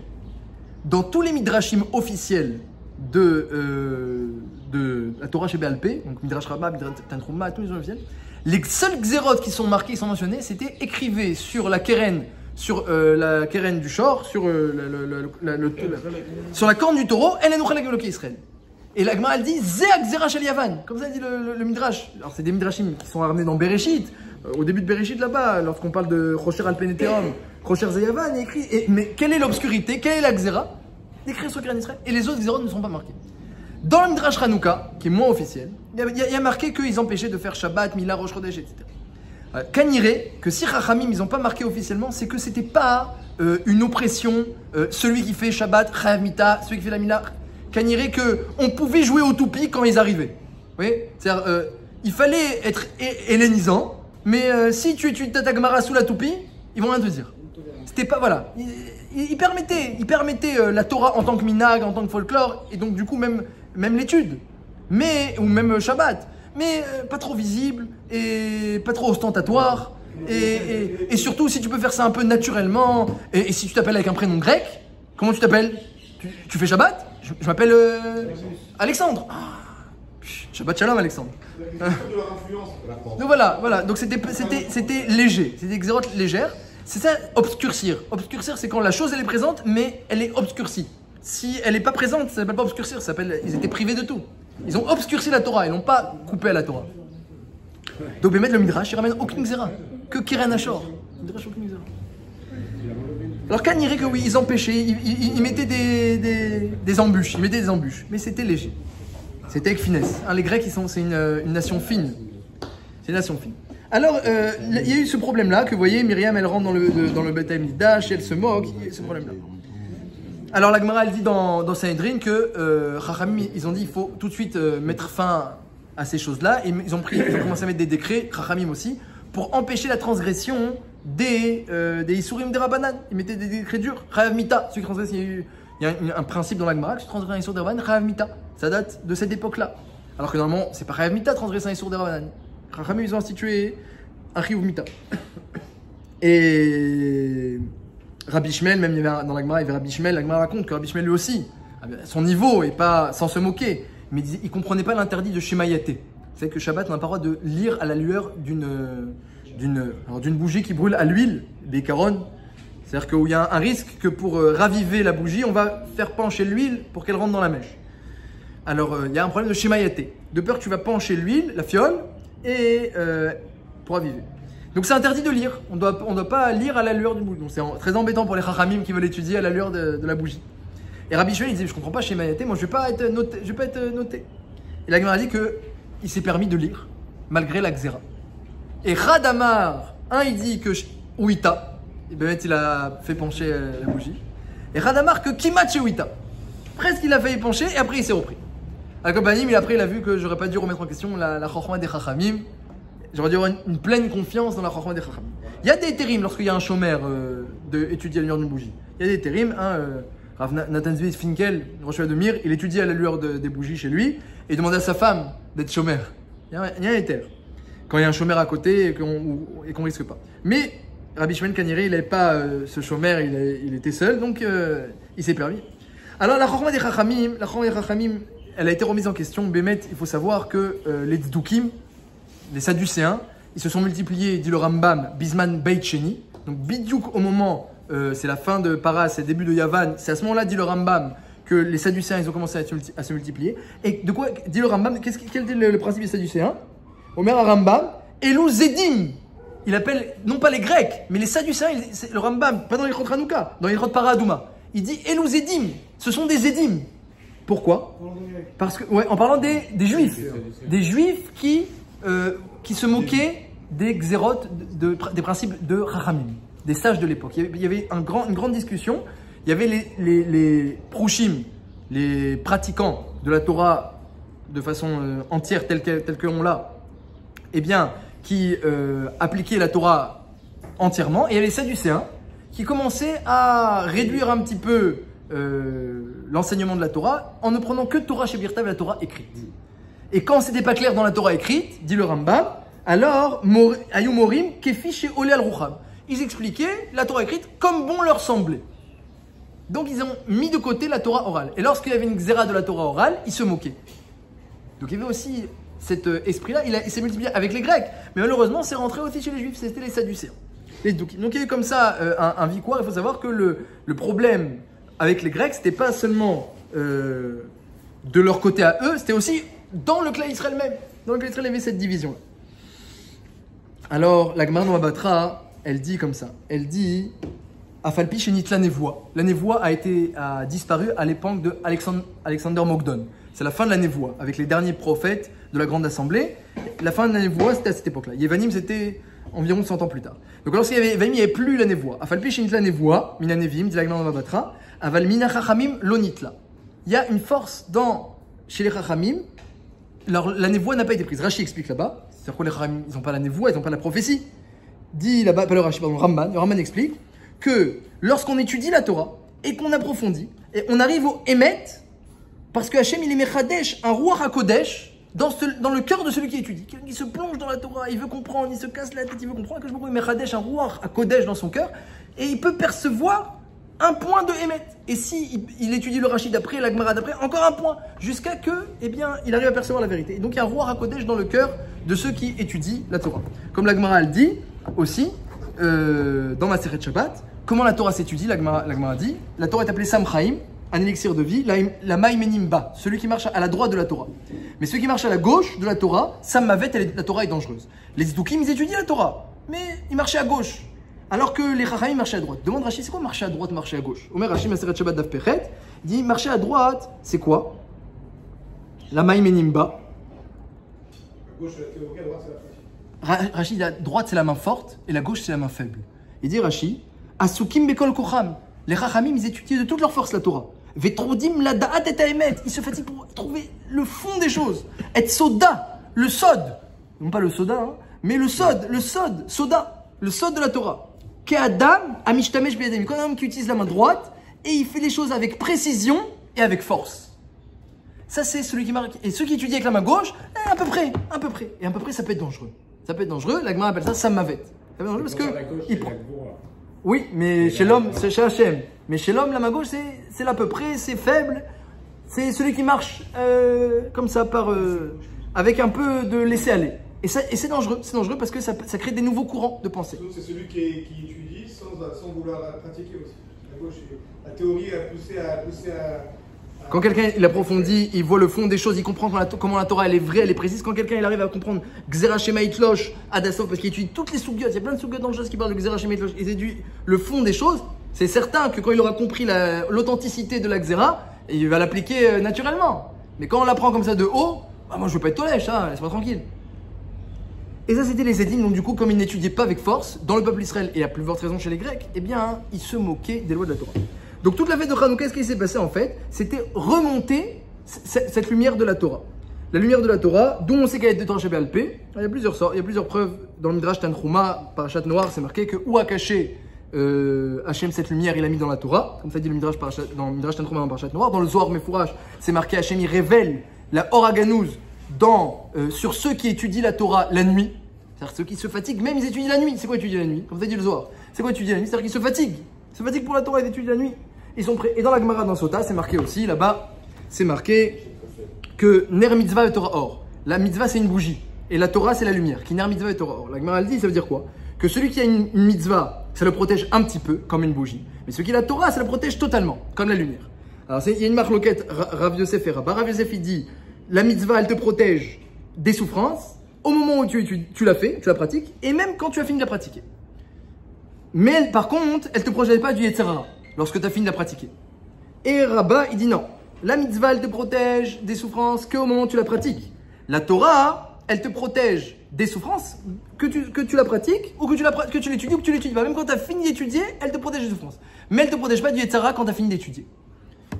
Dans tous les midrashim officiels de la Torah chez Béalpé, donc Midrash Rabbah, Midrash Tantruma, tous les officiels, les seuls xérotes qui sont marqués, qui sont mentionnés, c'était écrivez sur la keren, du shor, sur la corne du taureau, El Hanouch Alek Beloké Israël. Et la Gemara elle dit Zé Xéra Shel Yavan, comme ça dit le midrash. Alors c'est des midrashim qui sont ramenés dans Bereshit. Au début de Bereshit là-bas, lorsqu'on parle de Rocher Alpeneteum, Rocher Zeyavan, il écrit. Mais quelle est l'obscurité? Quelle est la Xéra? D'écrire sur Keren Israël. Et les autres Xérot ne sont pas marqués. Dans le Midrash Hanouka, qui est moins officiel, il y a marqué qu'ils empêchaient de faire Shabbat, Mila, Rosh Chodesh, etc. Kaniré, que si Chachamim ils n'ont pas marqué officiellement, c'est que c'était pas une oppression, celui qui fait Shabbat, Chayav Mita, celui qui fait la Mila. Kaniré qu'on pouvait jouer au toupie quand ils arrivaient. Vous voyez? C'est-à-dire, il fallait être hellénisant. Mais si tu ta Gemara sous la toupie, ils vont rien te dire. C'était pas, voilà. Il permettait la Torah en tant que minag, en tant que folklore, et donc du coup même l'étude, ou même Shabbat, mais pas trop visible, et pas trop ostentatoire, et surtout si tu peux faire ça un peu naturellement, et si tu t'appelles avec un prénom grec, comment tu t'appelles? Tu fais Shabbat? Je m'appelle Alexandre. Ah, Shabbat Shalom, Alexandre. De leur influence. Donc voilà. Donc c'était léger. C'était des xérotes légères. C'est ça, obscurcir. Obscurcir, c'est quand la chose elle est présente, mais elle est obscurcie. Si elle n'est pas présente, ça s'appelle pas obscurcir, ça s'appelle ils étaient privés de tout. Ils ont obscurci la Torah, ils n'ont pas coupé à la Torah. Donc Bémet le Midrash, il ramène aucune xéra, que Kiren Ashor. Midrash aucune xéra. Alors Kan dirait que oui, ils empêchaient, ils mettaient des embûches, mais c'était léger. C'était avec finesse. Hein, les Grecs, c'est une nation fine. C'est une nation fine. Alors, il y a eu ce problème-là, que vous voyez, Myriam, elle rentre dans le Beth Amikdash, elle se moque, il y a ce problème-là. Alors la Gemara, elle dit dans Sanhedrin que Chachamim, ils ont dit il faut tout de suite mettre fin à ces choses-là. Et ils ont commencé à mettre des décrets, Chachamim aussi, pour empêcher la transgression des Isurim des Rabbanan. Ils mettaient des décrets durs. Chayav Mita, celui qui transgresse, il y a un principe dans la Gemara, que tu transgresses un Isur des Rabbanan, Chayav Mita. Ça date de cette époque-là. Alors que normalement, c'est pas Chayav Mita transgresser un Isur des Rabbanan. Chachamim, ils ont institué un Chiyuv Mita. Et Rabbi Shmuel, même dans la Gemara, il y avait Rabbi Shmuel, la Gemara raconte que Rabbi Shmuel lui aussi, son niveau, et pas sans se moquer, mais il ne comprenait pas l'interdit de Shemayaté. C'est que Shabbat, on n'a pas le droit de lire à la lueur d'une bougie qui brûle à l'huile, des carones. C'est-à-dire qu'il y a un risque que pour raviver la bougie, on va faire pencher l'huile pour qu'elle rentre dans la mèche. Alors, il y a un problème de Shemayaté, de peur que tu vas pencher l'huile, la fiole, et pour raviver. Donc c'est interdit de lire, on doit pas lire à la lueur du bougie. Donc c'est très embêtant pour les chachamim qui veulent étudier à la lueur de la bougie. Et Rabbi Shmuel il disait je comprends pas chez Mayaté, moi je vais pas être noté. Et la Gemara dit que il s'est permis de lire malgré la xéra. Et Radamar, il dit que Ouita, et ben il a fait pencher la bougie. Et Radamar que Kimat chez Ouita, presque il a failli pencher et après il s'est repris. Al-Kobanim il a vu que j'aurais pas dû remettre en question la chorma des chachamim. J'aurais dû avoir une pleine confiance dans la chorma des chachamim. Il y a des térim lorsqu'il y a un chômeur d'étudier à la lueur d'une bougie. Il y a des térim, Rav Nathan Zvi Finkel, le Rosh de Mir, il étudie à la lueur des bougies chez lui et il demande à sa femme d'être chômeur. Il y a un éther. Quand il y a un chômeur à côté et qu'on risque pas. Mais Rabbi Shmuel Kaniré, il n'avait pas ce chômeur, il était seul, donc il s'est permis. Alors la chorma des chachamim, elle a été remise en question. Bémet, il faut savoir que les tzdukim, les Sadducéens, ils se sont multipliés, dit le Rambam, Bisman Beit Sheni. Donc Bidyouk au moment, c'est la fin de Paras, c'est le début de Yavan, c'est à ce moment-là, dit le Rambam, que les Sadducéens, ils ont commencé à se multiplier. Et de quoi dit le Rambam, quel est le principe des Sadducéens? Omer à Rambam, Elou Zedim. Il appelle, non pas les Grecs, mais les Sadducéens, le Rambam, pas dans les Chot Hanouka, dans les Chot Paradouma. Il dit Elou Zedim, ce sont des Zedim. Pourquoi? Parce que, en parlant des Juifs. Des Juifs qui se moquaient des xérotes, des principes de Chachamim, des sages de l'époque. Il y avait une grande discussion. Il y avait les prouchim, les pratiquants de la Torah de façon entière, telle qu'on l'a, qui appliquaient la Torah entièrement. Et il y avait les Sadducéens qui commençaient à réduire un petit peu l'enseignement de la Torah en ne prenant que Torah chez Birtav, la Torah écrite. Et quand c'était pas clair dans la Torah écrite, dit le Rambam, alors Ayumorim kefi chez Olé al-Rucham. Ils expliquaient la Torah écrite comme bon leur semblait. Donc ils ont mis de côté la Torah orale. Et lorsqu'il y avait une xéra de la Torah orale, ils se moquaient. Donc il y avait aussi cet esprit-là, il s'est multiplié avec les Grecs. Mais malheureusement, c'est rentré aussi chez les Juifs, c'était les Sadducéens. Donc il y a eu comme ça un victoire. Il faut savoir que le problème avec les Grecs, c'était pas seulement de leur côté à eux, c'était aussi dans le clan Israël même. Dans le clan Israël, il y avait cette division-là. Alors, la Gemara dans Batra, elle dit comme ça. Elle dit Afalpi shenit la névoie. La névoie a disparu à l'époque de Alexander Mogdon. C'est la fin de la névoie, avec les derniers prophètes de la Grande Assemblée. La fin de la névoie, c'était à cette époque-là. Yevanim, c'était environ 100 ans plus tard. Donc, lorsqu'il y avait Yevanim, il n'y avait plus la névoie. Afalpi shenit la névoie, mina nevim, dit la Gemara dans Batra, aval mina chachamim lonitla. Il y a une force chez les chachamim. Alors, la névoie n'a pas été prise. Rashi explique là-bas. C'est-à-dire que les chachamim, ils n'ont pas la névoie, ils n'ont pas la prophétie. Dit là-bas, pas le Rashi, pardon, le Ramban explique que lorsqu'on étudie la Torah et qu'on approfondit, et on arrive au Emet, parce que Hachem, il est Mechadesh, un Ruach HaKodesh, dans le cœur de celui qui étudie. Quelqu'un qui se plonge dans la Torah, il veut comprendre, il se casse la tête, il veut comprendre, que je me Mechadesh, un Ruach HaKodesh dans son cœur, et il peut percevoir un point de Emet. Et si il étudie le Rashi d'après, la Gemara d'après, encore un point. Jusqu'à que, eh bien, il arrive à percevoir la vérité. Et donc il y a un roi HaKodesh dans le cœur de ceux qui étudient la Torah. Comme la Gemara le dit aussi, dans Maseret Shabbat, comment la Torah s'étudie, la Gemara dit, la Torah est appelée Sam Chaim, un élixir de vie, la Maïmenim Ba, celui qui marche à la droite de la Torah. Mais celui qui marche à la gauche de la Torah, Sam Mavet, la Torah est dangereuse. Les Tzdukim, ils étudient la Torah, mais ils marchaient à gauche. Alors que les Chachamim marchaient à droite. Demande Rashi, c'est quoi marcher à droite, marcher à gauche? Omer Rashi, Maseret Shabbat Daf Pechet, dit marcher à droite, c'est quoi? La Maïmenim Ba. À gauche, c'est la théorie, à droite, c'est la pratique. Rashi, la droite, c'est la main forte, et la gauche, c'est la main faible. Il dit Rashi, Asukim Bekol Kocham. Les Chachamim, ils étudient de toute leur force la Torah. Vetrodim la da'at et ta'emet. Ils se fatiguent pour trouver le fond des choses. Et soda, le sod. Non pas le soda, hein, mais le sod, soda, le sod de la Torah. Ke'adam amishtamesh biyadem. Quand un homme qui utilise la main droite et il fait les choses avec précision et avec force. Ça, c'est celui qui marque. Et ceux qui étudient avec la main gauche, à peu près. Et à peu près, ça peut être dangereux. La Gemara appelle ça Samavet. Ça peut être dangereux parce que. Oui, mais chez l'homme, c'est chez Hachem. Mais chez l'homme, la main gauche, c'est l'à peu près, c'est faible. C'est celui qui marche comme ça, avec un peu de laisser-aller. Et c'est dangereux. C'est dangereux parce que ça crée des nouveaux courants de pensée. C'est celui qui étudie sans vouloir la pratiquer aussi. La gauche, la théorie a poussé à quand quelqu'un il approfondit, il voit le fond des choses, il comprend comment la Torah elle est vraie, elle est précise. Quand quelqu'un il arrive à comprendre Gzera Shema Itlosh, Adasov, parce qu'il étudie toutes les sougiotes, il y a plein de sougiotes dans le chose qui parlent de Gzera Shema Itlosh, il étudie le fond des choses, c'est certain que quand il aura compris l'authenticité de la Gzera, il va l'appliquer naturellement. Mais quand on l'apprend comme ça de haut, bah moi je veux pas être tolèche, hein, laisse-moi tranquille. Et ça c'était les Édim, donc du coup comme ils n'étudiaient pas avec force, dans le peuple Israël, et à plus forte raison chez les Grecs, eh bien ils se moquaient des lois de la Torah. Donc toute la fête de Hanouka, ce qui s'est passé en fait, c'était remonter cette lumière de la Torah. La lumière de la Torah, dont on sait qu'elle est de Torah Shabbat-Alpé, il y a plusieurs sortes, il y a plusieurs preuves. Dans le Midrash Tanchuma, Parashat Noir, c'est marqué que où a caché Hachem cette lumière, il l'a mis dans la Torah. Comme ça dit le Midrash dans le Midrash Tanchuma dans Parashat Noir. Dans le Zohar Mefourash, c'est marqué Hachem, il révèle la Oraganouz sur ceux qui étudient la Torah la nuit. C'est-à-dire ceux qui se fatiguent, même ils étudient la nuit. C'est quoi étudier la nuit? Comme ça dit le Zohar. C'est quoi étudier la nuit? C'est-à-dire qu'ils se fatiguent. Ils se fatiguent pour la Torah et d'étudier la nuit. Ils sont prêts. Et dans la Gemara dans Sota, c'est marqué aussi, là-bas, c'est marqué que Ner Mitzvah et Torah Or. La Mitzvah, c'est une bougie. Et la Torah, c'est la lumière. Qui Ner Mitzvah et Torah Or. La Gemara, elle dit, ça veut dire quoi? Que celui qui a une Mitzvah, ça le protège un petit peu, comme une bougie. Mais celui qui a la Torah, ça le protège totalement, comme la lumière. Alors, il y a une marloquette, Rav Yosef et Rabba. Rav Yosef, il dit, la Mitzvah, elle te protège des souffrances, au moment où tu l'as fait, tu la pratiques, et même quand tu as fini de la pratiquer. Mais par contre, elle ne te protège pas du Yetzer Hara lorsque tu as fini de la pratiquer. Et Rabba, il dit non. La mitzvah, elle te protège des souffrances qu'au moment où tu la pratiques. La Torah, elle te protège des souffrances que tu la pratiques ou que tu l'étudies ou que tu l'étudies pas. Même quand tu as fini d'étudier, elle te protège des souffrances. Mais elle ne te protège pas du Yetzer Hara quand tu as fini d'étudier.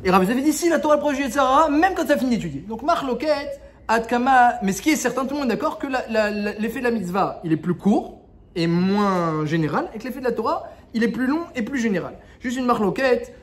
Et Rabbi avait dit si la Torah protège du Yetzer Hara même quand tu as fini d'étudier. Donc Marloquette, Adkama, mais ce qui est certain, tout le monde est d'accord que l'effet de la mitzvah, il est plus court et moins général, et que l'effet de la Torah, il est plus long et plus général. Juste une marloquette,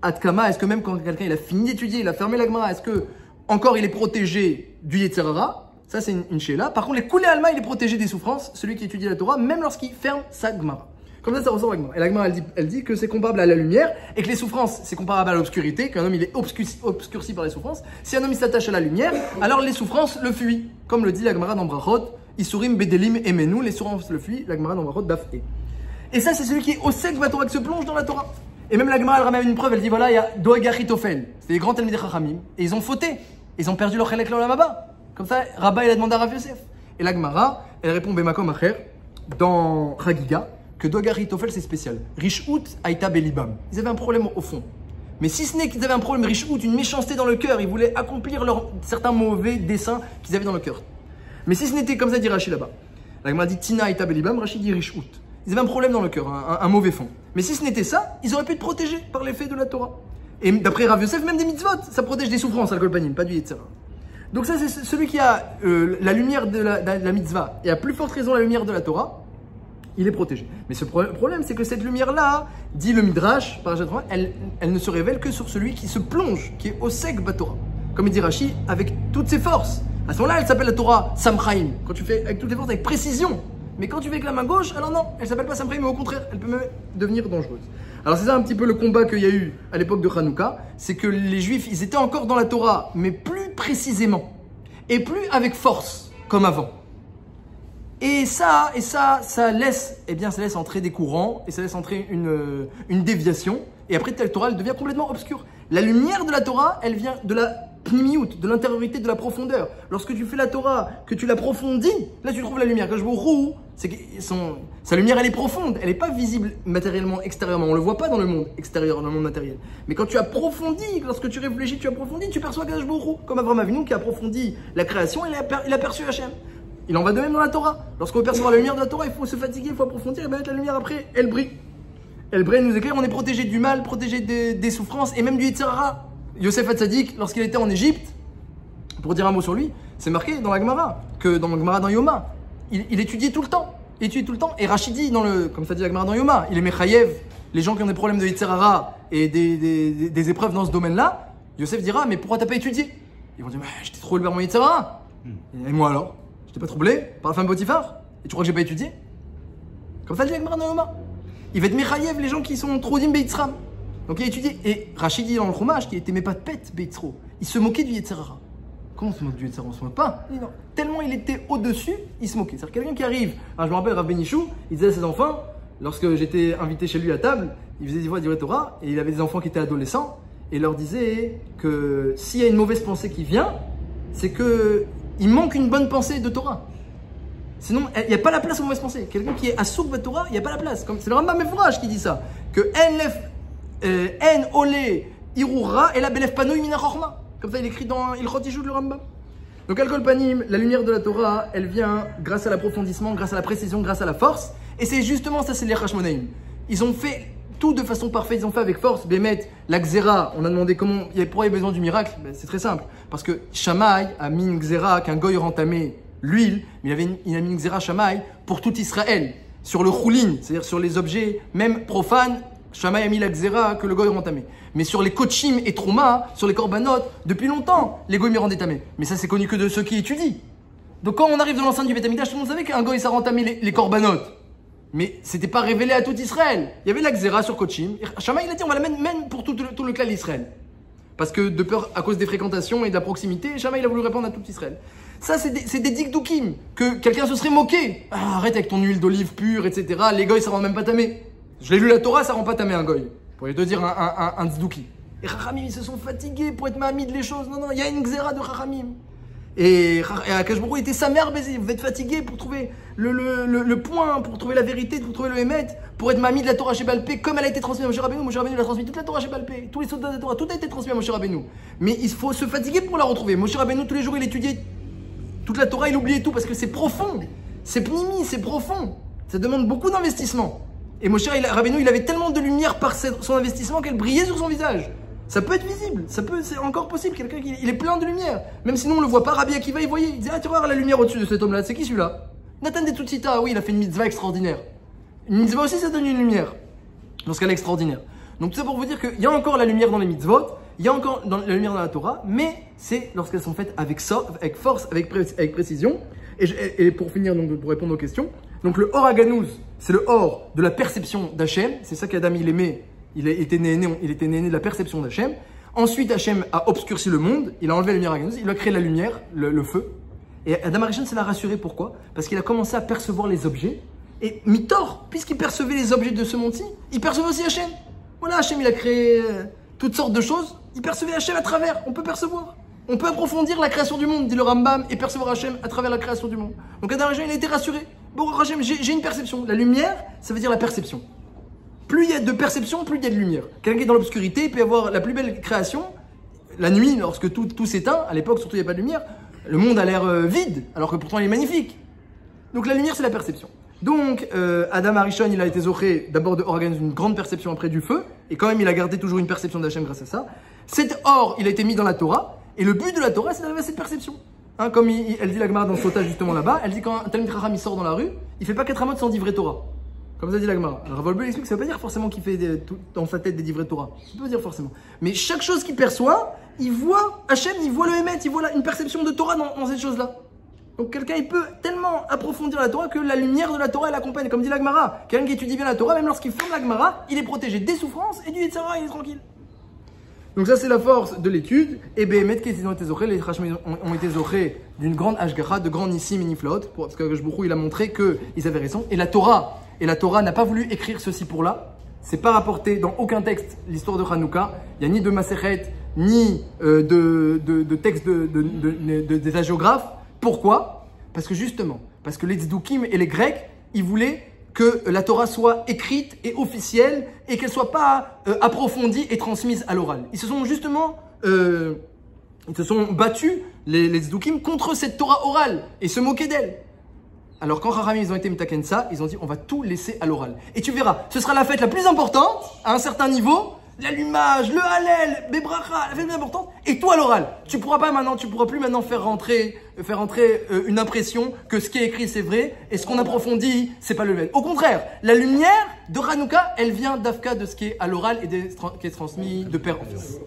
Adkama, est-ce que même quand quelqu'un il a fini d'étudier, il a fermé la Gemara, est-ce que encore il est protégé du Yetzer Hara? Ça c'est une shéla. Par contre, les Koulé Alma, il est protégé des souffrances, celui qui étudie la Torah, même lorsqu'il ferme sa Gemara. Comme ça ressort la Gemara. Et la Gemara, elle dit que c'est comparable à la lumière, et que les souffrances, c'est comparable à l'obscurité, qu'un homme il est obscurci par les souffrances. Si un homme il s'attache à la lumière, alors les souffrances le fuient. Comme le dit la Gemara dans Brachot, Isurim Bedelim Emenu, les souffrances le fuient, la Gemara dans Brachot Daf E. Et ça, c'est celui qui est au sec de la Torah, qui se plonge dans la Torah. Et même la Gemara, elle ramène une preuve, elle dit voilà, il y a Doeg Achitophel, c'est les grands Talmidei Chachamim, et ils ont fauté, ils ont perdu leur Chelek L'Olam Haba. Comme ça, Rabba, il a demandé à Rav Yosef. Et la Gemara, elle répond Bemakom Acher, dans Chagiga, que Doeg Achitophel, c'est spécial. Rishout Aïta Belibam. Ils avaient un problème au fond. Mais si ce n'est qu'ils avaient un problème, Rishout, une méchanceté dans le cœur, ils voulaient accomplir certains mauvais desseins qu'ils avaient dans le cœur. Mais si ce n'était comme ça, dit Rashi là-bas. La Gemara dit Tina Aïta Belibam, Rashi dit Rishout. Ils avaient un problème dans le cœur, un mauvais fond. Mais si ce n'était ça, ils auraient pu être protégés par l'effet de la Torah. Et d'après Rav Yosef, même des mitzvot, ça protège des souffrances, alcool panim, pas du Yetzer Hara. Donc ça, c'est celui qui a la lumière de la mitzvah, et à plus forte raison la lumière de la Torah, il est protégé. Mais ce problème, c'est que cette lumière-là, dit le Midrash, elle ne se révèle que sur celui qui se plonge, qui est au sec Batorah. Comme il dit Rashi, avec toutes ses forces. À ce moment-là, elle s'appelle la Torah Samchaim, quand tu fais avec toutes les forces, avec précision. Mais quand tu fais avec la main gauche, alors non, elle s'appelle pas Samchaim, mais au contraire, elle peut même devenir dangereuse. Alors c'est ça un petit peu le combat qu'il y a eu à l'époque de Hanouka, c'est que les Juifs, ils étaient encore dans la Torah, mais plus précisément, et plus avec force, comme avant. Et ça laisse, eh bien, ça laisse entrer des courants, et ça laisse entrer une déviation, et après, la Torah, elle devient complètement obscure. La lumière de la Torah, elle vient de la pnimiout, de l'intériorité, de la profondeur. Lorsque tu fais la Torah, que tu l'approfondis, là tu trouves la lumière. Quand je vois roux, c'est que sa lumière, elle est profonde, elle n'est pas visible matériellement, extérieurement. On ne le voit pas dans le monde extérieur, dans le monde matériel. Mais quand tu approfondis, lorsque tu réfléchis, tu approfondis, tu perçois Kadosh Baruch Hu. Comme Avraham Avinu qui a approfondi la création, il a perçu Hachem. Il en va de même dans la Torah. Lorsqu'on veut percevoir la lumière de la Torah, il faut se fatiguer, il faut approfondir, et bien la lumière après, elle brille. Elle brille, nous éclaire, on est protégé du mal, protégé des souffrances et même du Yetzer Hara. Yosef Hatzadik, lorsqu'il était en Égypte, pour dire un mot sur lui, c'est marqué dans la Gemara, que dans la Gemara dans Yoma, il étudiait tout le temps. Et Rachidi, comme ça dit la Gemara dans Yoma, il est Mechayev, les gens qui ont des problèmes de Yetzer Hara et des épreuves dans ce domaine-là, Yosef dira, mais pourquoi t'as pas étudié? Ils vont dire, mais j'étais trop élevé par mon Yetzer Hara. Et moi alors? J'étais pas troublé par la femme Potiphar? Et tu crois que j'ai pas étudié? Comme ça dit la Gemara dans Yoma. Il va être Mechayev, les gens qui sont trop dim Beitzram. Donc il a étudié. Et Rachid dit dans le Chumash qu'il était mais pas de pète, Beitzro. Il se moquait du Yetzer Hara. Comment on se moque du Yetzer Hara? On se moque pas. Il dit non. Tellement il était au-dessus, il se moquait. C'est-à-dire quelqu'un qui arrive. Alors, je me rappelle, Rav Benichou, il disait à ses enfants, lorsque j'étais invité chez lui à table, il faisait des voix d'Ivret Torah, et il avait des enfants qui étaient adolescents, et il leur disait que s'il y a une mauvaise pensée qui vient, c'est qu'il manque une bonne pensée de Torah. Sinon, il n'y a pas la place aux mauvaises pensées. Quelqu'un qui est assourd de Torah, il n'y a pas la place. C'est le Rambam Mefourash qui dit ça. Que en ole irura et la belef panoï mina chorma. Comme ça, il écrit dans Ilchot Yishud le Rambam. Donc, Al Kol Panim, la lumière de la Torah, elle vient grâce à l'approfondissement, grâce à la précision, grâce à la force. Et c'est justement ça, c'est les Hashmonaïm. Ils ont fait tout de façon parfaite, ils ont fait avec force. Bémet, la Xéra, on a demandé pourquoi il y avait besoin du miracle. Ben, c'est très simple. Parce que Shammai a mis une Xéra qu'un goy rentamé l'huile, mais il a mis une Xéra Shammai pour tout Israël. Sur le choulin, c'est-à-dire sur les objets, même profanes, Shammai a mis la Xéra que le goy rentamé. Mais sur les kochim et trouma, sur les korbanot, depuis longtemps, les goy rendaient tamé. Mais ça, c'est connu que de ceux qui étudient. Donc quand on arrive dans l'enceinte du Beth Amikdash, tout le monde savait qu'un goy, ça rentamait les korbanot. Mais c'était pas révélé à tout Israël. Il y avait la Xéra sur kochim. Shammai, il a dit, on va la mettre même pour tout le clan d'Israël. Parce que de peur, à cause des fréquentations et de la proximité, Shammai, il a voulu répondre à tout Israël. Ça, c'est des dikdoukim, que quelqu'un se serait moqué. Ah, arrête avec ton huile d'olive pure, etc. Les goy, ça rend même pas tamé. Je l'ai lu la Torah, ça rend pas tamé un goy. Pour te dire un tzedouki. Et Chachamim, ils se sont fatigués pour être mahamid les choses. Non, il y a une xéra de Chachamim. Et Akash Baruch Hu était sa mère baisée. Vous êtes fatigués pour trouver le point, pour trouver la vérité, pour trouver le Hémet, pour être mahamid de la Torah chez Balpé, comme elle a été transmise à Moshe Rabbeinu. Moshe Rabbeinu l'a transmis toute la Torah chez Balpé. Tous les soldats de la Torah, tout a été transmis à Moshe Rabbeinu. Mais il faut se fatiguer pour la retrouver. Moshe Rabbeinu, tous les jours, il étudiait toute la Torah, il oubliait tout parce que c'est profond. C'est pnimi, c'est profond. Ça demande beaucoup d'investissement. Et Moshe Rabbeinu, il avait tellement de lumière par son investissement qu'elle brillait sur son visage. Ça peut être visible, c'est encore possible. Quelqu'un qui il est plein de lumière. Même si nous on le voit pas, Rabbi Akiva il voyait, il disait ah tu vois la lumière au-dessus de cet homme-là, c'est qui celui-là? Nathan de Tutsita, oui il a fait une mitzvah extraordinaire. Une mitzvah aussi ça donne une lumière, lorsqu'elle est extraordinaire. Donc tout ça pour vous dire qu'il y a encore la lumière dans les mitzvot, il y a encore la lumière dans la Torah, mais c'est lorsqu'elles sont faites avec force, avec précision. Et pour finir, donc pour répondre aux questions, donc le Or Haganouz, c'est le Or de la perception d'Hachem, c'est ça qu'Adam il aimait. Il était né de la perception d'Hachem. Ensuite, Hachem a obscurci le monde. Il a enlevé la lumière à Ganouz. Il a créé la lumière, le feu. Et Adam Arishon, ça l'a rassuré. Pourquoi? Parce qu'il a commencé à percevoir les objets. Et Mitor, puisqu'il percevait les objets de ce monde-ci, il percevait aussi Hachem. Voilà, Hachem, il a créé toutes sortes de choses. Il percevait Hachem à travers. On peut percevoir. On peut approfondir la création du monde, dit le Rambam, et percevoir Hachem à travers la création du monde. Donc Adam Arishon, il a été rassuré. Bon, Hachem, j'ai une perception. La lumière, ça veut dire la perception. Plus il y a de perception, plus il y a de lumière. Quelqu'un qui est dans l'obscurité, il peut y avoir la plus belle création. La nuit, lorsque tout s'éteint, à l'époque, surtout il n'y a pas de lumière, le monde a l'air vide, alors que pourtant il est magnifique. Donc la lumière, c'est la perception. Donc Adam Arishon, il a été zoché d'abord de Or Haganouz, une grande perception après du feu, et quand même il a gardé toujours une perception d'Hachem grâce à ça. Cet or, il a été mis dans la Torah, et le but de la Torah, c'est d'arriver à cette perception. Hein, comme elle dit la Gemara dans Sota justement là-bas, elle dit quand un Talmid Chacham il sort dans la rue, il fait pas 4 amot sans divrei Torah. Comme ça dit la Gemara. Alors Volbel explique que ça ne veut pas dire forcément qu'il fait dans sa tête des divrei Torah. Ça ne veut pas dire forcément. Mais chaque chose qu'il perçoit, il voit Hachem, il voit le Hémet, il voit une perception de Torah dans cette chose-là. Donc quelqu'un, il peut tellement approfondir la Torah que la lumière de la Torah, elle accompagne. Comme dit la Gemara, quelqu'un qui étudie bien la Torah, même lorsqu'il ferme la Gemara, il est protégé des souffrances et du Yetzirah, il est tranquille. Donc ça, c'est la force de l'étude. Et Behemet, les Chachamim ont été zochés d'une grande Ashgacha, de grands nissim et niflaot, parce que Baruch Hu, il a montré qu'ils avaient raison. Et la Torah n'a pas voulu écrire ceci pour là. C'est pas rapporté dans aucun texte l'histoire de Hanouka. Il n'y a ni de Masechet, ni de texte des hagiographes. Pourquoi? Parce que justement, parce que les Tzdukim et les Grecs, ils voulaient que la Torah soit écrite et officielle et qu'elle soit pas approfondie et transmise à l'oral. Ils se sont justement battus, les Tzdukim, contre cette Torah orale et se moquaient d'elle. Alors quand Chachamim ils ont été mitaken ça, ils ont dit on va tout laisser à l'oral. Et tu verras, ce sera la fête la plus importante à un certain niveau. L'allumage, le Hallel, Bebracha, la fête la plus importante, et tout à l'oral. Tu pourras plus maintenant faire rentrer une impression que ce qui est écrit c'est vrai, et ce qu'on approfondit, c'est pas le même. Au contraire, la lumière de Hanouka, elle vient d'Afka de ce qui est à l'oral et qui est transmis de père en fils.